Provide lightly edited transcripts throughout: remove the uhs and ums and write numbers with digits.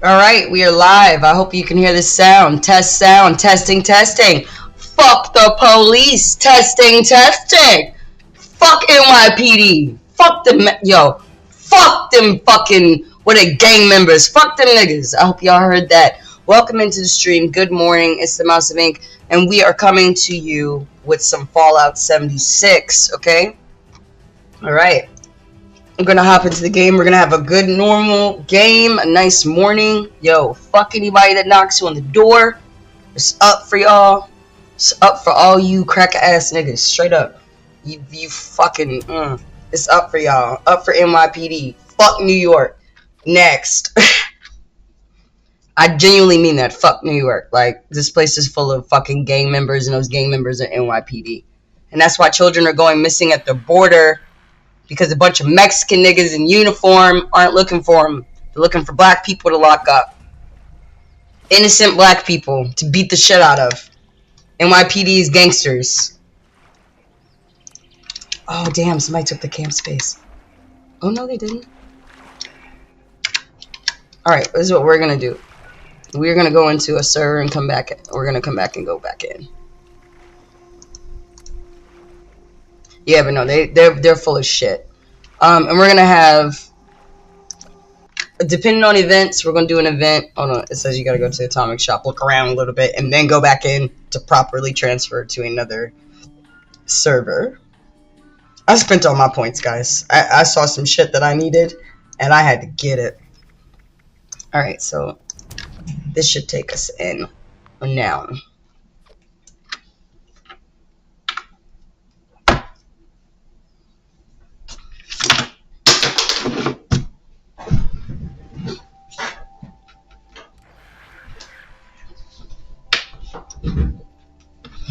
Alright, we are live. I hope you can hear the sound. Test sound. Testing, testing. Fuck the police. Testing, testing. Fuck NYPD. Fuck them. Yo. Fuck them fucking. What are gang members? Fuck them niggas. I hope y'all heard that. Welcome into the stream. Good morning. It's DaMouseOfInk. And we are coming to you with some Fallout 76. Okay? Alright. I'm gonna hop into the game. We're gonna have a good normal game, a nice morning. Yo, fuck anybody that knocks you on the door. It's up for y'all. It's up for all you crack ass niggas. Straight up. You fucking it's up for y'all. Up for NYPD. Fuck New York. Next. I genuinely mean that. Fuck New York. Like, this place is full of fucking gang members, and those gang members are NYPD. And that's why children are going missing at the border. Because a bunch of Mexican niggas in uniform aren't looking for them. They're looking for black people to lock up. Innocent black people to beat the shit out of. NYPD's gangsters. Oh, damn. Somebody took the camp space. Oh, no, they didn't. Alright, this is what we're going to do. We're going to go into a server and come back. We're going to come back and go back in. Yeah, but no, they're full of shit. And we're gonna have, depending on events, we're gonna do an event. Oh no, it says you gotta go to the atomic shop, look around a little bit, and then go back in to properly transfer to another server. I spent all my points, guys. I saw some shit that I needed, and I had to get it. Alright, so this should take us in now.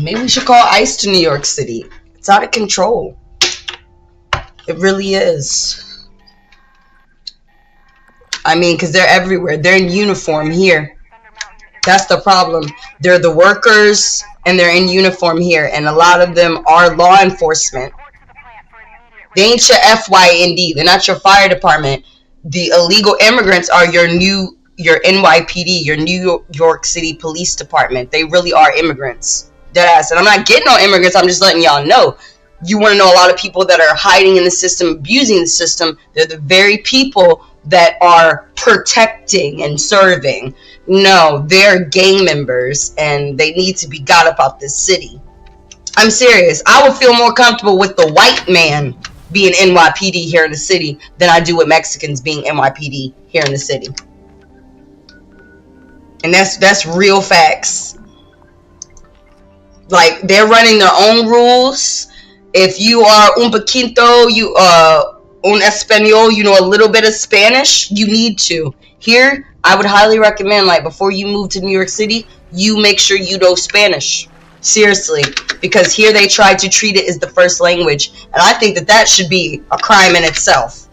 Maybe we should call ICE to New York City. It's out of control. It really is. I mean, because they're everywhere. They're in uniform here. That's the problem. They're the workers, and they're in uniform here. And a lot of them are law enforcement. They ain't your FYND. They're not your fire department. The illegal immigrants are your NYPD, your New York City Police Department. They really are immigrants. Deadass. And I'm not getting on immigrants, I'm just letting y'all know. You want to know a lot of people that are hiding in the system, abusing the system. They're the very people that are protecting and serving. No, they're gang members, and they need to be got up out this city. I'm serious. I would feel more comfortable with the white man being NYPD here in the city than I do with Mexicans being NYPD here in the city. And that's real facts. Like, they're running their own rules. If you are un poquito, un español, you know a little bit of Spanish, you need to. Here, I would highly recommend, like, before you move to New York City, you make sure you know Spanish. Seriously. Because here they try to treat it as the first language. And I think that should be a crime in itself.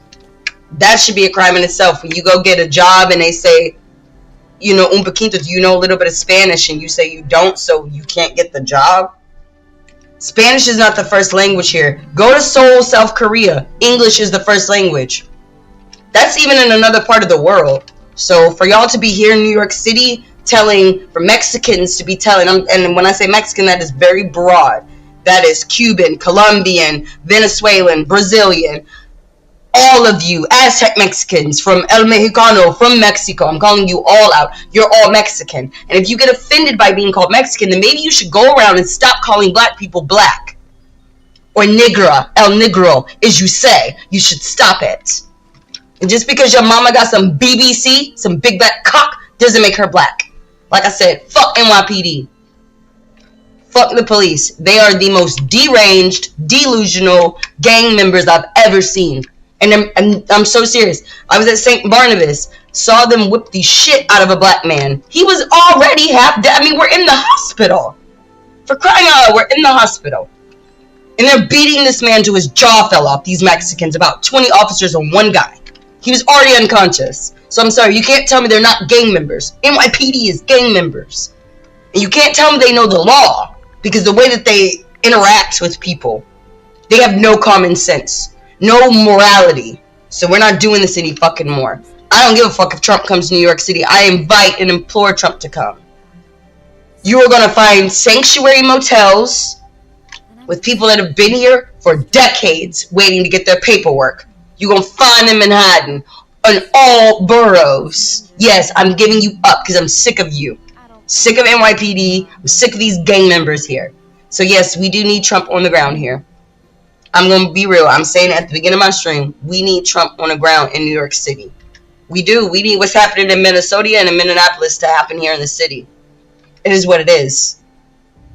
That should be a crime in itself. When you go get a job and they say, you know, un poquito, do you know a little bit of Spanish? And you say you don't, so you can't get the job. Spanish is not the first language here. Go to Seoul, South Korea. English is the first language. That's even in another part of the world. So for y'all to be here in New York City for Mexicans to be telling, and when I say Mexican, that is very broad. That is Cuban, Colombian, Venezuelan, Brazilian. All of you, Aztec Mexicans, from El Mexicano, from Mexico, I'm calling you all out. You're all Mexican. And if you get offended by being called Mexican, then maybe you should go around and stop calling black people black. Or negra, el negro, as you say. You should stop it. And just because your mama got some BBC, some big black cock, doesn't make her black. Like I said, fuck NYPD. Fuck the police. They are the most deranged, delusional gang members I've ever seen. And I'm so serious. I was at St. Barnabas, saw them whip the shit out of a black man. He was already half dead. I mean, we're in the hospital. For crying out loud, we're in the hospital. And they're beating this man till his jaw fell off, these Mexicans. About 20 officers on one guy. He was already unconscious. So I'm sorry, you can't tell me they're not gang members. NYPD is gang members. And you can't tell me they know the law. Because the way that they interact with people, they have no common sense. No morality. So we're not doing this any fucking more. I don't give a fuck if Trump comes to New York City. I invite and implore Trump to come. You are going to find sanctuary motels with people that have been here for decades waiting to get their paperwork. You're going to find them in hiding in all boroughs. Yes, I'm giving you up because I'm sick of you. Sick of NYPD. I'm sick of these gang members here. So yes, we do need Trump on the ground here. I'm going to be real. I'm saying at the beginning of my stream, we need Trump on the ground in New York City. We do. We need what's happening in Minnesota and in Minneapolis to happen here in the city. It is what it is.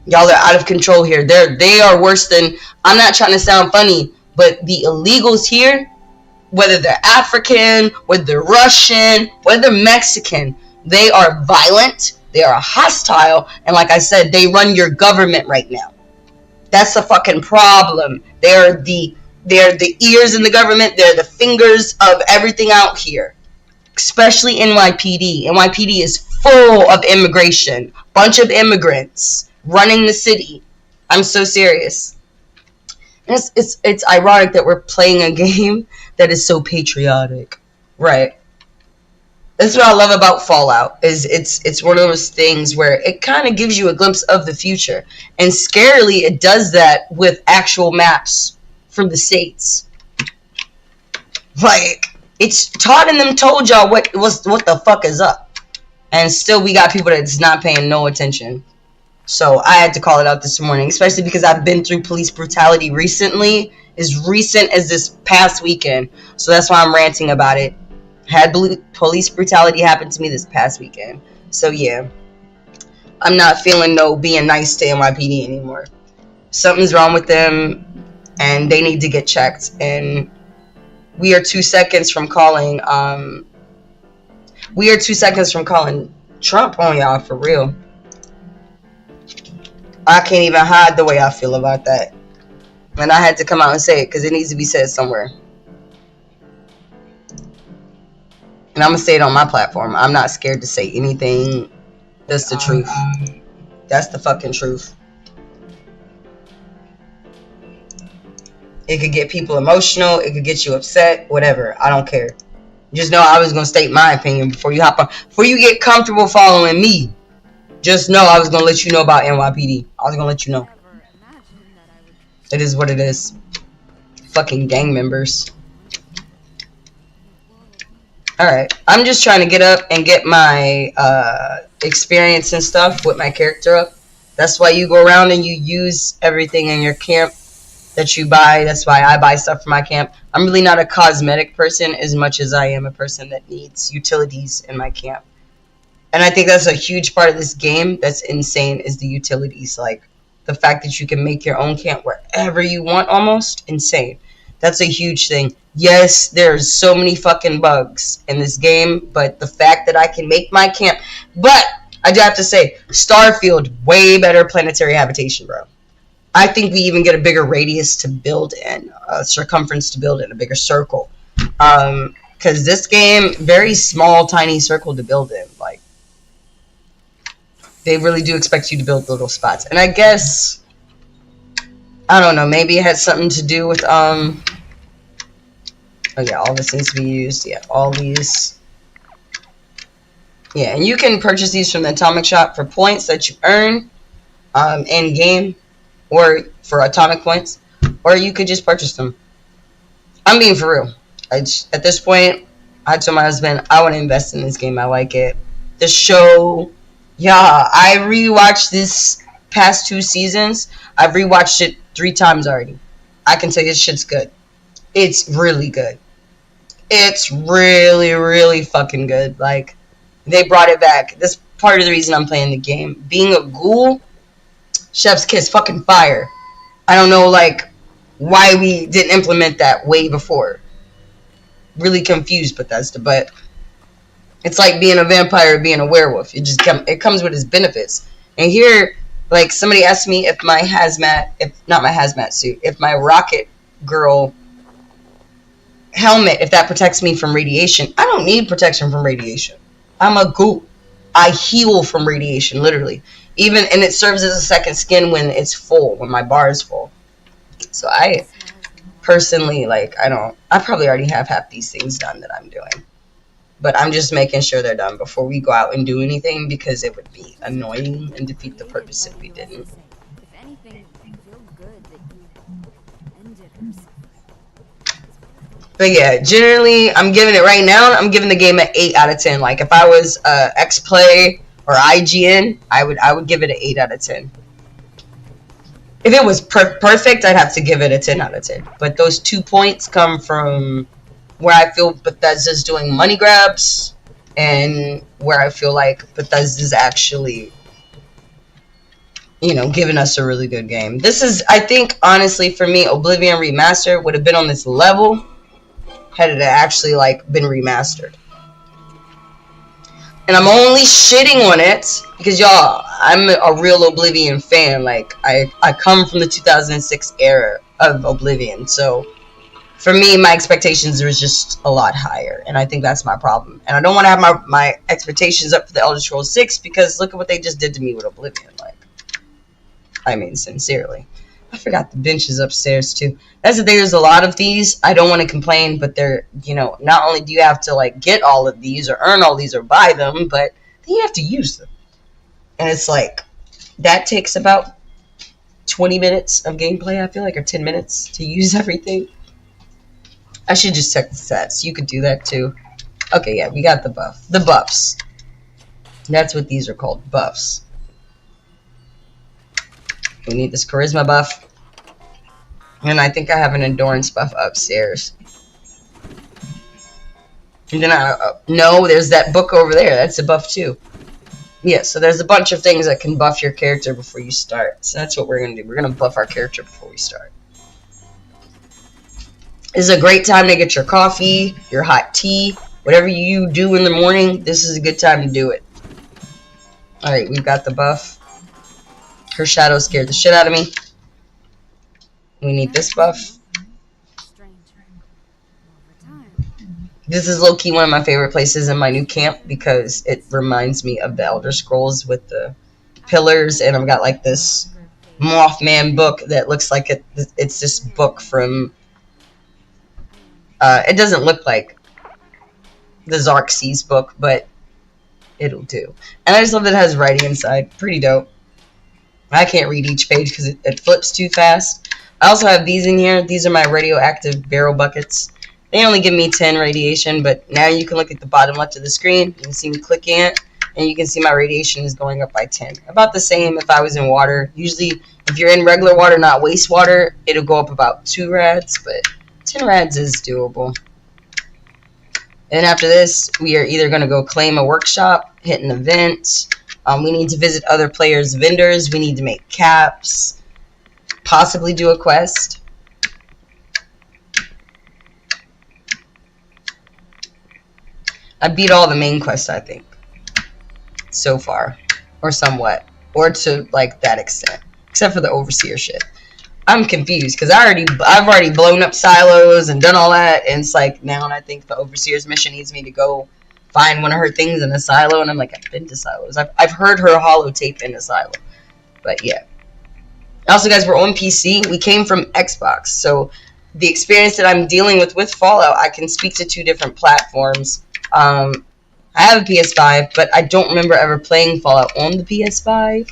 Y'all are out of control here. They are worse than, I'm not trying to sound funny, but the illegals here, whether they're African, whether they're Russian, whether they're Mexican, they are violent, they are hostile, and like I said, they run your government right now. That's the fucking problem. They're the ears in the government, they're the fingers of everything out here. Especially NYPD. NYPD is full of immigration. Bunch of immigrants running the city. I'm so serious. It's ironic that we're playing a game that is so patriotic. Right. That's what I love about Fallout. Is it's one of those things where it kind of gives you a glimpse of the future. And scarily it does that with actual maps from the states. Like, it's taught and them told y'all what the fuck is up. And still we got people that's not paying no attention. So I had to call it out this morning, especially because I've been through police brutality recently, as recent as this past weekend. So that's why I'm ranting about it. Had police brutality happen to me this past weekend. So yeah, I'm not feeling no being nice to NYPD anymore. Something's wrong with them, and they need to get checked. And we are 2 seconds from calling. We are 2 seconds from calling Trump on y'all for real. I can't even hide the way I feel about that. And I had to come out and say it because it needs to be said somewhere. And I'm going to say it on my platform. I'm not scared to say anything. That's the truth. That's the fucking truth. It could get people emotional. It could get you upset. Whatever. I don't care. Just know I was going to state my opinion before you hop on. Before you get comfortable following me. Just know I was going to let you know about NYPD. I was going to let you know. It is what it is. Fucking gang members. Alright. I'm just trying to get up and get my experience and stuff with my character up. That's why you go around and you use everything in your camp that you buy. That's why I buy stuff for my camp. I'm really not a cosmetic person as much as I am a person that needs utilities in my camp. And I think that's a huge part of this game that's insane is the utilities. Like, the fact that you can make your own camp wherever you want almost. Insane. That's a huge thing. Yes, there's so many fucking bugs in this game. But the fact that I can make my camp. But I do have to say, Starfield, way better planetary habitation, bro. I think we even get a bigger radius to build in. A circumference to build in. A bigger circle. Because this game, very small, tiny circle to build in. Like, they really do expect you to build little spots. And I guess, I don't know, maybe it has something to do with, oh yeah, all this needs to be used. Yeah, all these. Yeah, and you can purchase these from the Atomic Shop for points that you earn in-game, or for atomic points, or you could just purchase them. I'm being for real. At this point, I told my husband, I want to invest in this game. I like it. The show... Yeah, I rewatched this past 2 seasons. I've rewatched it 3 times already. I can tell you this shit's good. It's really good. It's really, really fucking good. Like, they brought it back. That's part of the reason I'm playing the game. Being a ghoul, chef's kiss, fucking fire. I don't know, like, why we didn't implement that way before. Really confused, Bethesda, but... It's like being a vampire or being a werewolf. It comes with its benefits. And here, like, somebody asked me if my not my hazmat suit, if my rocket girl helmet, if that protects me from radiation. I don't need protection from radiation. I'm a ghoul. I heal from radiation, literally. And it serves as a second skin when it's full, when my bar is full. So I personally, like, I probably already have half these things done that I'm doing. But I'm just making sure they're done before we go out and do anything, because it would be annoying and defeat the purpose if we didn't. But yeah, generally, I'm giving it right now, I'm giving the game an 8 out of 10. Like, if I was X-Play or IGN, I would give it an 8 out of 10. If it was perfect, I'd have to give it a 10 out of 10. But those 2 points come from where I feel Bethesda's doing money grabs, and where I feel like Bethesda's actually, you know, giving us a really good game. This is, I think, honestly, for me, Oblivion Remastered would have been on this level had it actually, like, been remastered. And I'm only shitting on it because, y'all, I'm a real Oblivion fan. Like, I come from the 2006 era of Oblivion, so for me, my expectations were just a lot higher, and I think that's my problem. And I don't want to have my expectations up for the Elder Scrolls 6, because look at what they just did to me with Oblivion. Like, I mean, sincerely. I forgot the benches upstairs, too. That's the thing, there's a lot of these. I don't want to complain, but they're, you know, not only do you have to, like, get all of these, or earn all these, or buy them, but then you have to use them. And it's like, that takes about 20 minutes of gameplay, I feel like, or 10 minutes to use everything. I should just check the stats. You could do that too. Okay, yeah, we got the buff. The buffs. That's what these are called, buffs. We need this charisma buff. And I think I have an endurance buff upstairs. And then no, there's that book over there. That's a buff too. Yeah, so there's a bunch of things that can buff your character before you start. So that's what we're going to do. We're going to buff our character before we start. This is a great time to get your coffee, your hot tea, whatever you do in the morning. This is a good time to do it. Alright, we've got the buff. Her shadow scared the shit out of me. We need this buff. This is low-key one of my favorite places in my new camp, because it reminds me of the Elder Scrolls with the pillars, and I've got like this Mothman book that looks like it's this book from... it doesn't look like the Xerxes book, but it'll do. And I just love that it has writing inside. Pretty dope. I can't read each page because it flips too fast. I also have these in here. These are my radioactive barrel buckets. They only give me 10 radiation, but now you can look at the bottom left of the screen. You can see me clicking it, and you can see my radiation is going up by 10. About the same if I was in water. Usually, if you're in regular water, not wastewater, it'll go up about 2 rads, but 10 rads is doable. And after this, we are either going to go claim a workshop, hit an event. We need to visit other players' vendors. We need to make caps. Possibly do a quest. I beat all the main quests, I think. So far. Or somewhat. Or to, like, that extent. Except for the overseer shit. I'm confused, because I've already blown up silos and done all that, and it's like, now I think the Overseer's mission needs me to go find one of her things in a silo, and I'm like, I've been to silos. I've heard her holotape in a silo. But yeah. Also, guys, we're on PC. We came from Xbox, so the experience that I'm dealing with Fallout, I can speak to 2 different platforms. I have a PS5, but I don't remember ever playing Fallout on the PS5.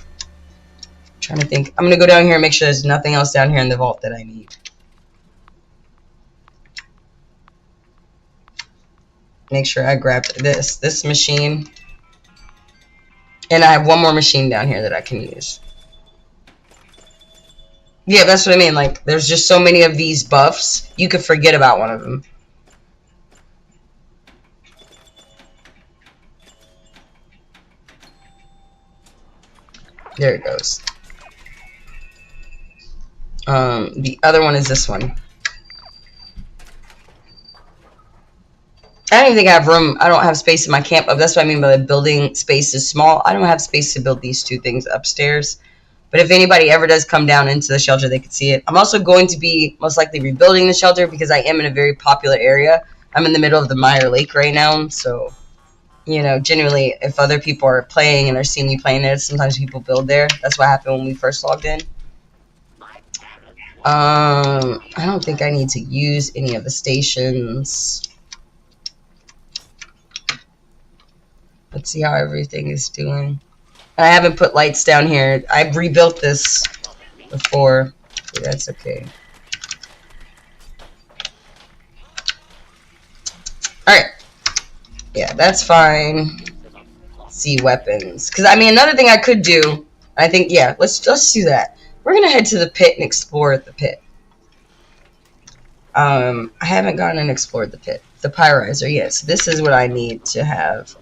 Trying to think. I'm gonna go down here and make sure there's nothing else down here in the vault that I need. Make sure I grabbed this machine, and I have one more machine down here that I can use. Yeah, that's what I mean. Like, there's just so many of these buffs, you could forget about one of them. There it goes. The other one is this one. I don't even think I have room. I don't have space in my camp. That's what I mean by the building space is small. I don't have space to build these 2 things upstairs. But if anybody ever does come down into the shelter, they could see it. I'm also going to be most likely rebuilding the shelter because I am in a very popular area. I'm in the middle of the Meyer Lake right now. So, you know, generally, if other people are playing and they're seeing me playing there, sometimes people build there. That's what happened when we first logged in. I don't think I need to use any of the stations. Let's see how everything is doing. I haven't put lights down here. I've rebuilt this before. So that's okay. Alright. Yeah, that's fine. See weapons. Because, I mean, another thing I could do, I think, yeah, let's do that. We're going to head to the pit and explore the pit. I haven't gone and explored the pit. The pyrizer, yes. This is what I need to have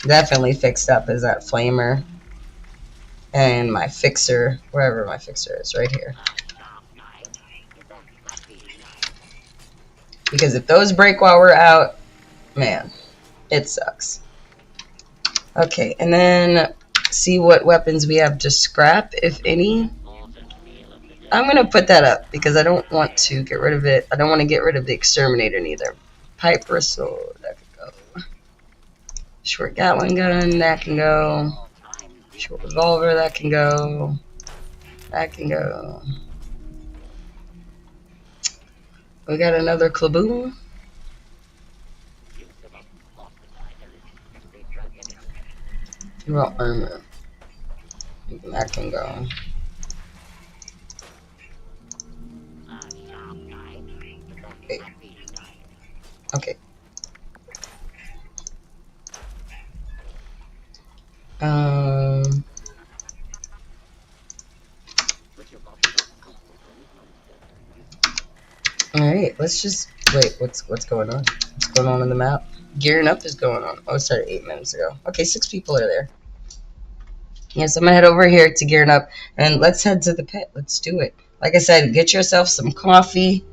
definitely fixed up, is that flamer. And my fixer, wherever my fixer is, right here. Because if those break while we're out, man, it sucks. Okay, and then see what weapons we have to scrap, if any. I'm going to put that up because I don't want to get rid of it. I don't want to get rid of the exterminator neither. Pipe bristle, that can go. Short Gatling gun, that can go. Short revolver, that can go. That can go. We got another klaboom. Well, armor. That can go. Okay. Okay. Alright, let's just wait, what's going on? What's going on in the map? Gearing up is going on. Oh, it started 8 minutes ago. Okay, 6 people are there. Yes, I'm gonna head over here to gearing up and let's head to the pit. Let's do it. Like I said, get yourself some coffee.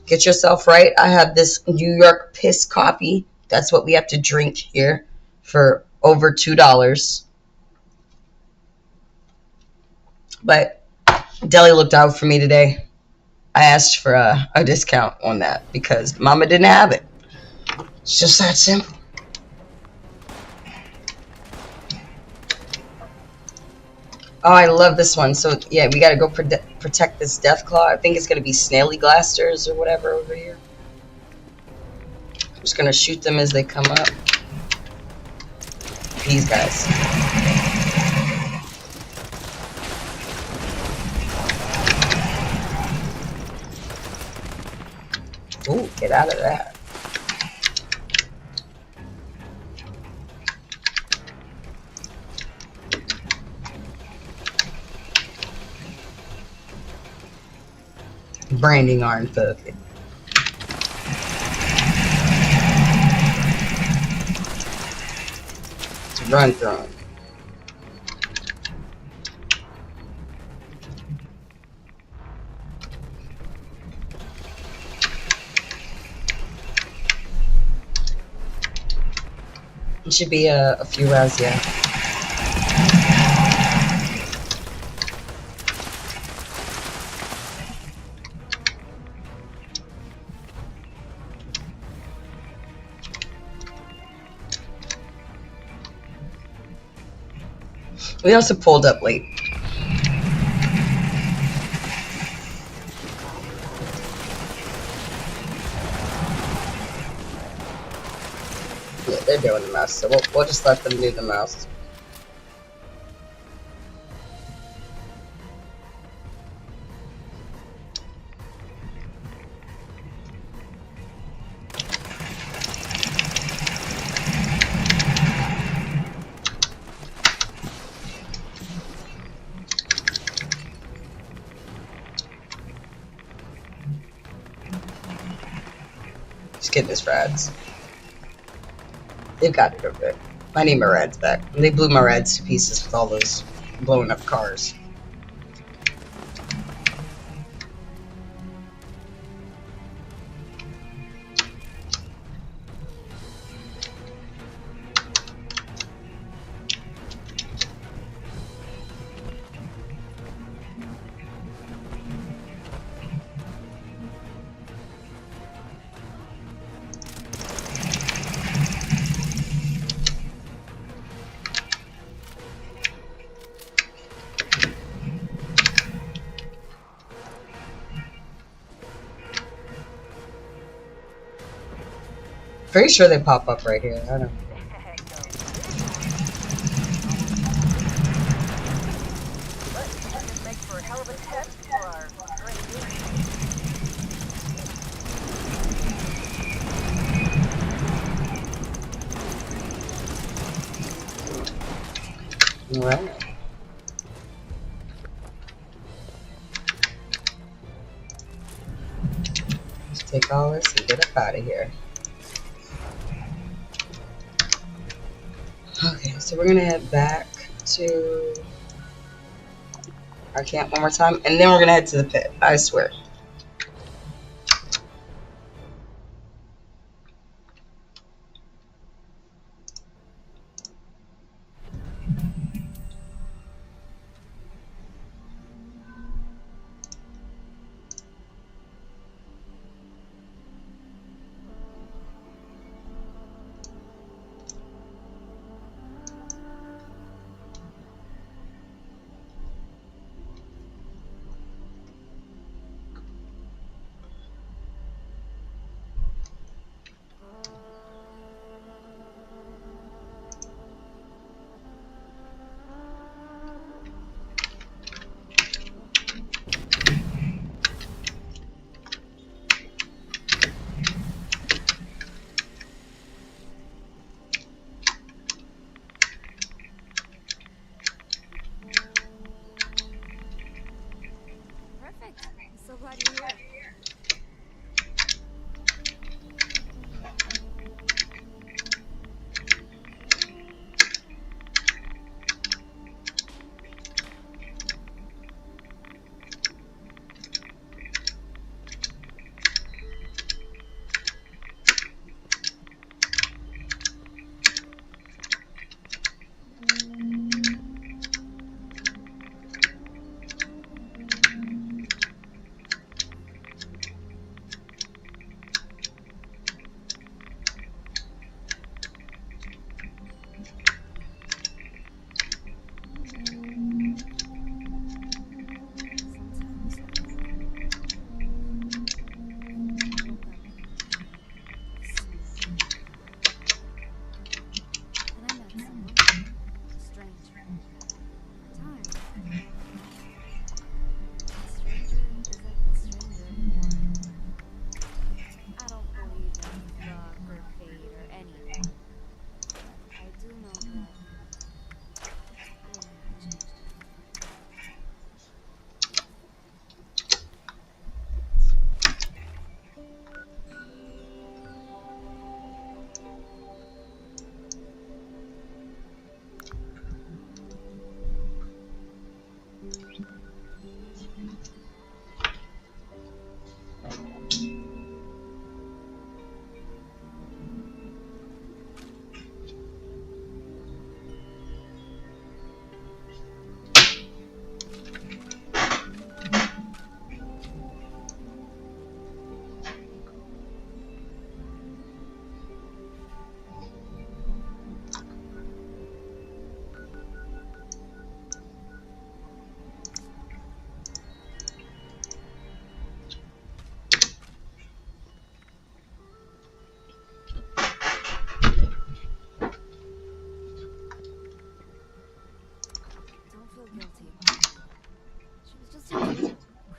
Get yourself right. I have this New York piss coffee. That's what we have to drink here for over $2. But Deli looked out for me today. I asked for a discount on that because Mama didn't have it. It's just that simple. Oh, I love this one. So, yeah, we got to go protect this Deathclaw. I think it's going to be Snaily Glasters or whatever over here. I'm just going to shoot them as they come up. These guys. Ooh, get out of that. Branding iron perfect. Let's run through them. It should be a few rounds, yeah. We also pulled up late. Yeah, they're doing the mouse, so we'll just let them do the mouse. Just get this rads. They've got it over there. I need my rads back. And they blew my rads to pieces with all those blowing up cars. pretty sure they pop up right here. I don't know. Right. Let's take all this and get up out of here. Okay, so we're gonna head back to our camp one more time, and then we're gonna head to the pit. I swear.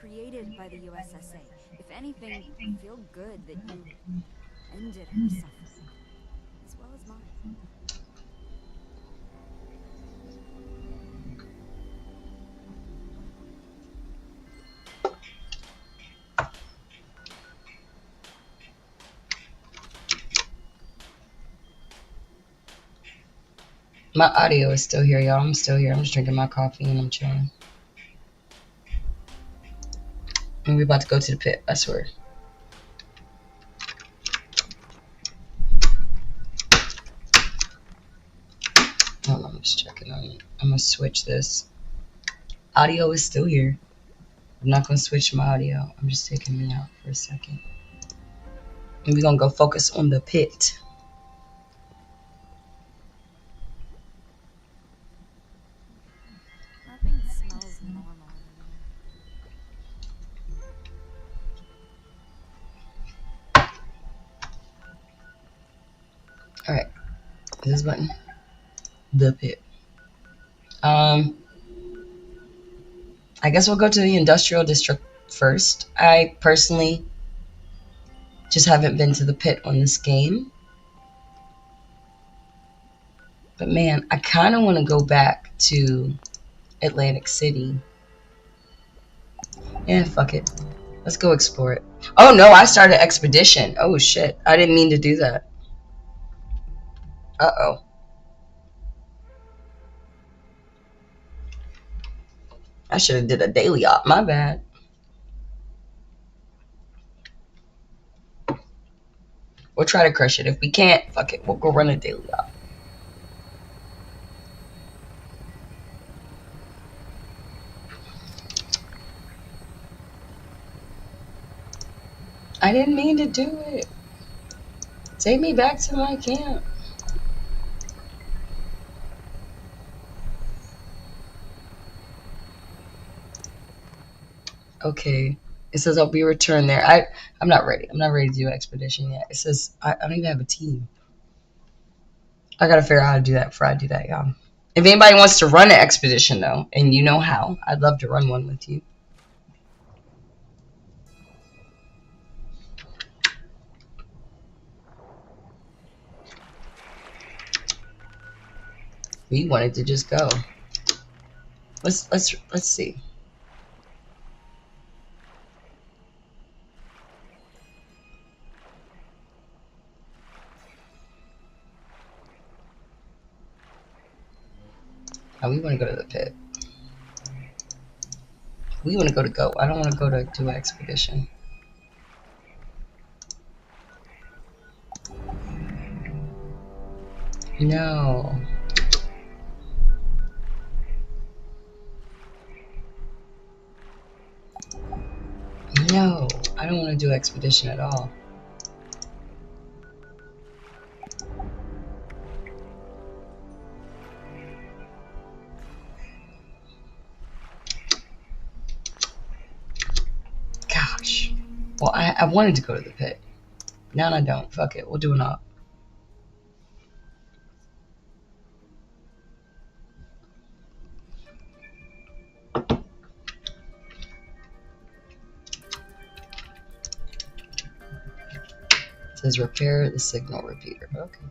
Created by the USSA. If anything, feel good that you ended her suffering, as well as mine. My audio is still here, y'all. I'm still here. I'm just drinking my coffee and I'm chilling. And we're about to go to the pit, I swear. Hold on, I'm just checking on it. I'm gonna switch this. Audio is still here. I'm not gonna switch my audio. I'm just taking me out for a second. And we're gonna go focus on the pit. Nothing smells normal anymore. Alright. This button. The pit. I guess we'll go to the industrial district first. I personally just haven't been to the pit on this game. But man, I kind of want to go back to Atlantic City. Yeah, fuck it. Let's go explore it. Oh no, I started Expedition. Oh shit, I didn't mean to do that. Uh-oh. I should have did a daily op. My bad. We'll try to crush it. If we can't, fuck it. We'll go run a daily op. I didn't mean to do it. Take me back to my camp. Okay. It says I'll be returned there. I'm not ready. I'm not ready to do Expedition yet. It says I don't even have a team. I gotta figure out how to do that before I do that, y'all. If anybody wants to run an Expedition though, and you know how, I'd love to run one with you. We wanted to just go. Let's see. Oh, we want to go to the pit. We want to go to Go. I don't want to go to do an Expedition. No. No, I don't want to do Expedition at all. Gosh. Well, I wanted to go to the pit. Now I don't. Fuck it. We'll do an op. It says repair the signal repeater. Okay.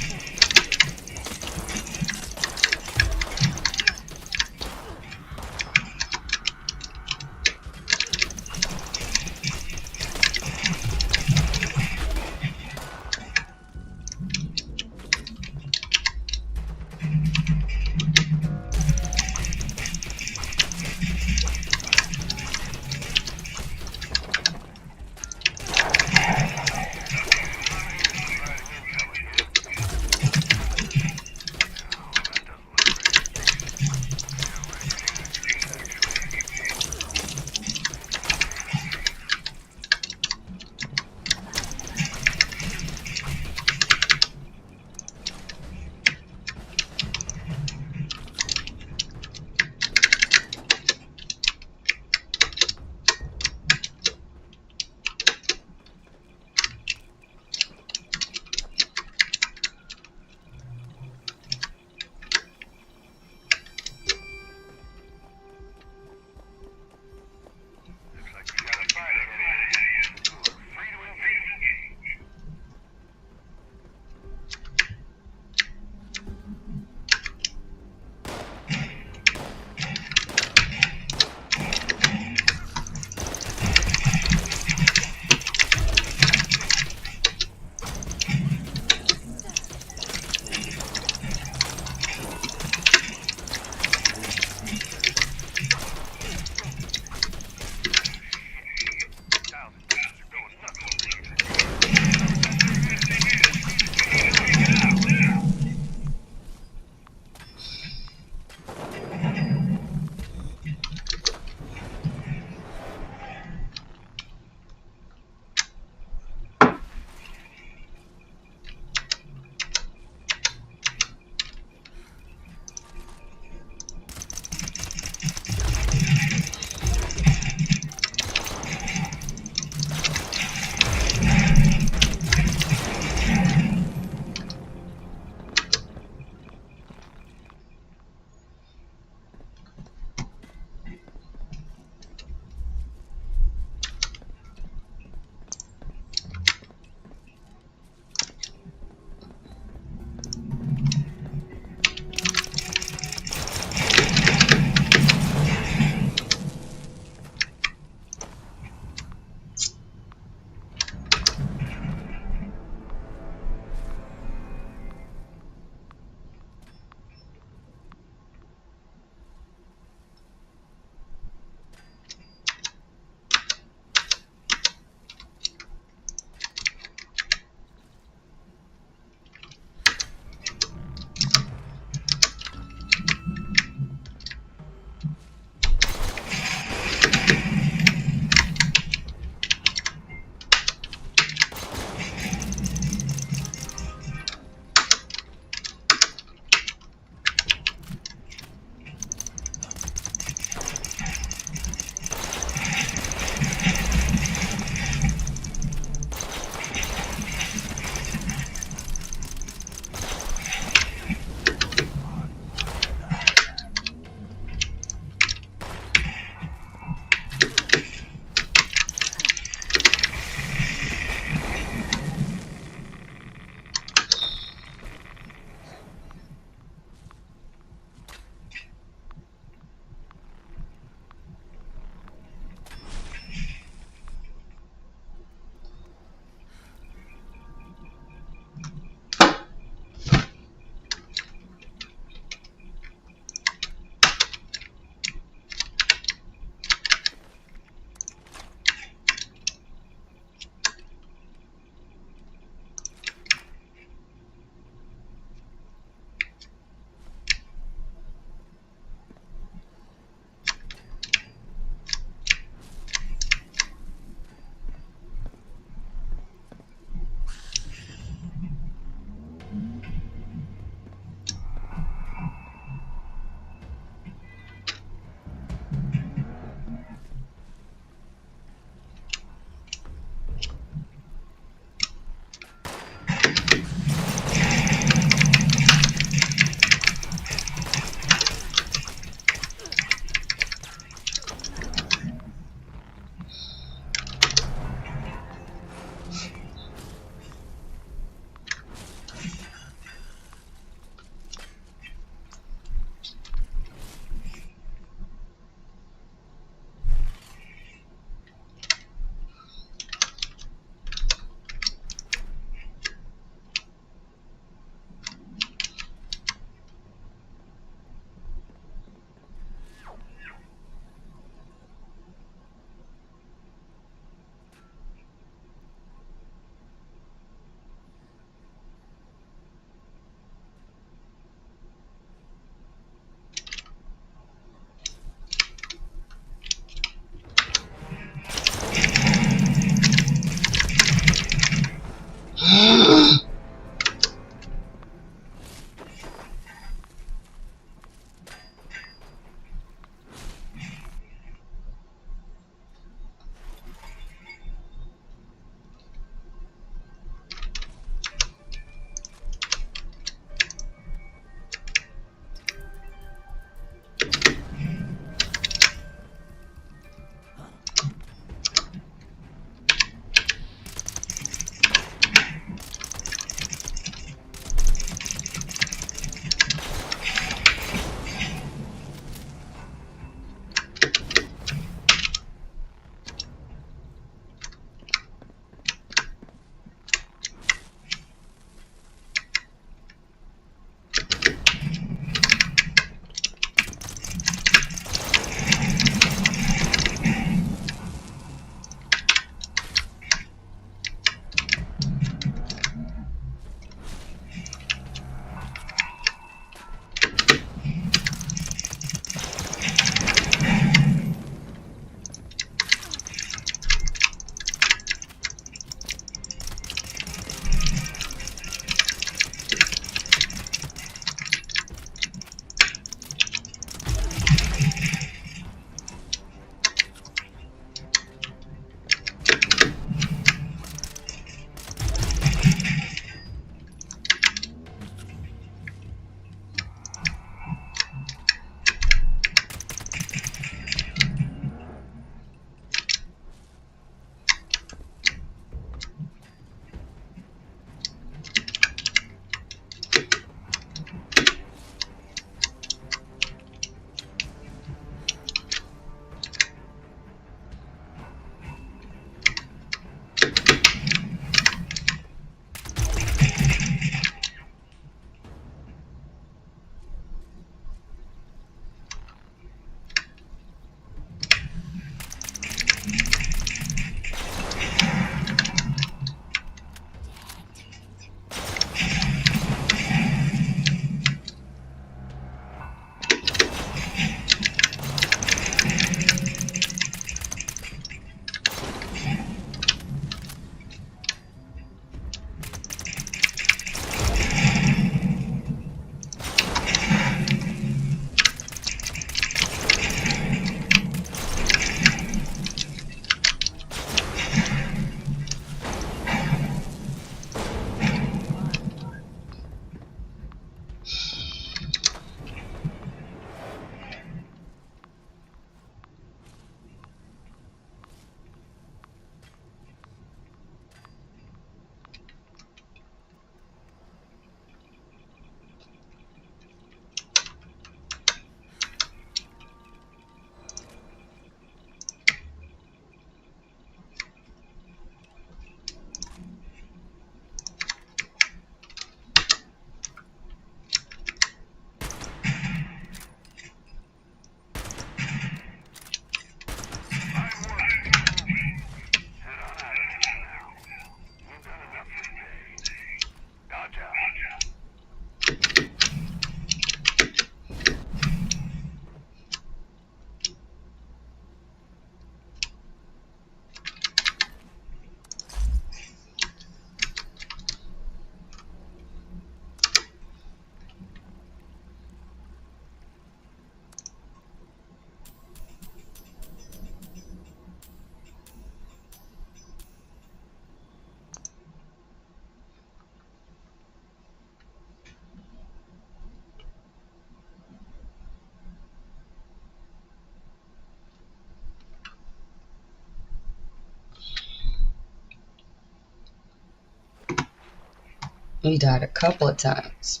We died a couple of times,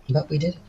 but we did it.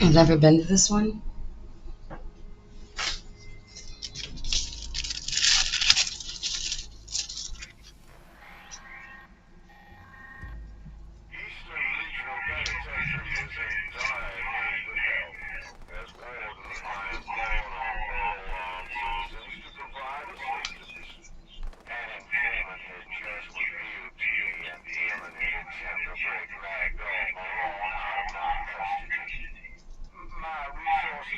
I've never been to this one. Eastern Regional Penitentiary is in dire need of help. As warden, I am calling on all armed citizens to provide assistance. An informant had just revealed to me an imminent attempt to break Ragdoll Malone out of my custody. My resources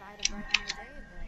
try to brighten my day a bit.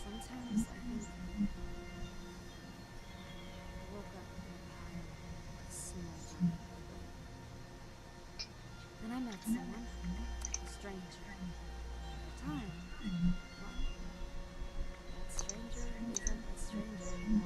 Sometimes I think I woke up in a pattern of small giant people. Then I met someone, a stranger. At the time, well, that stranger isn't a stranger anymore.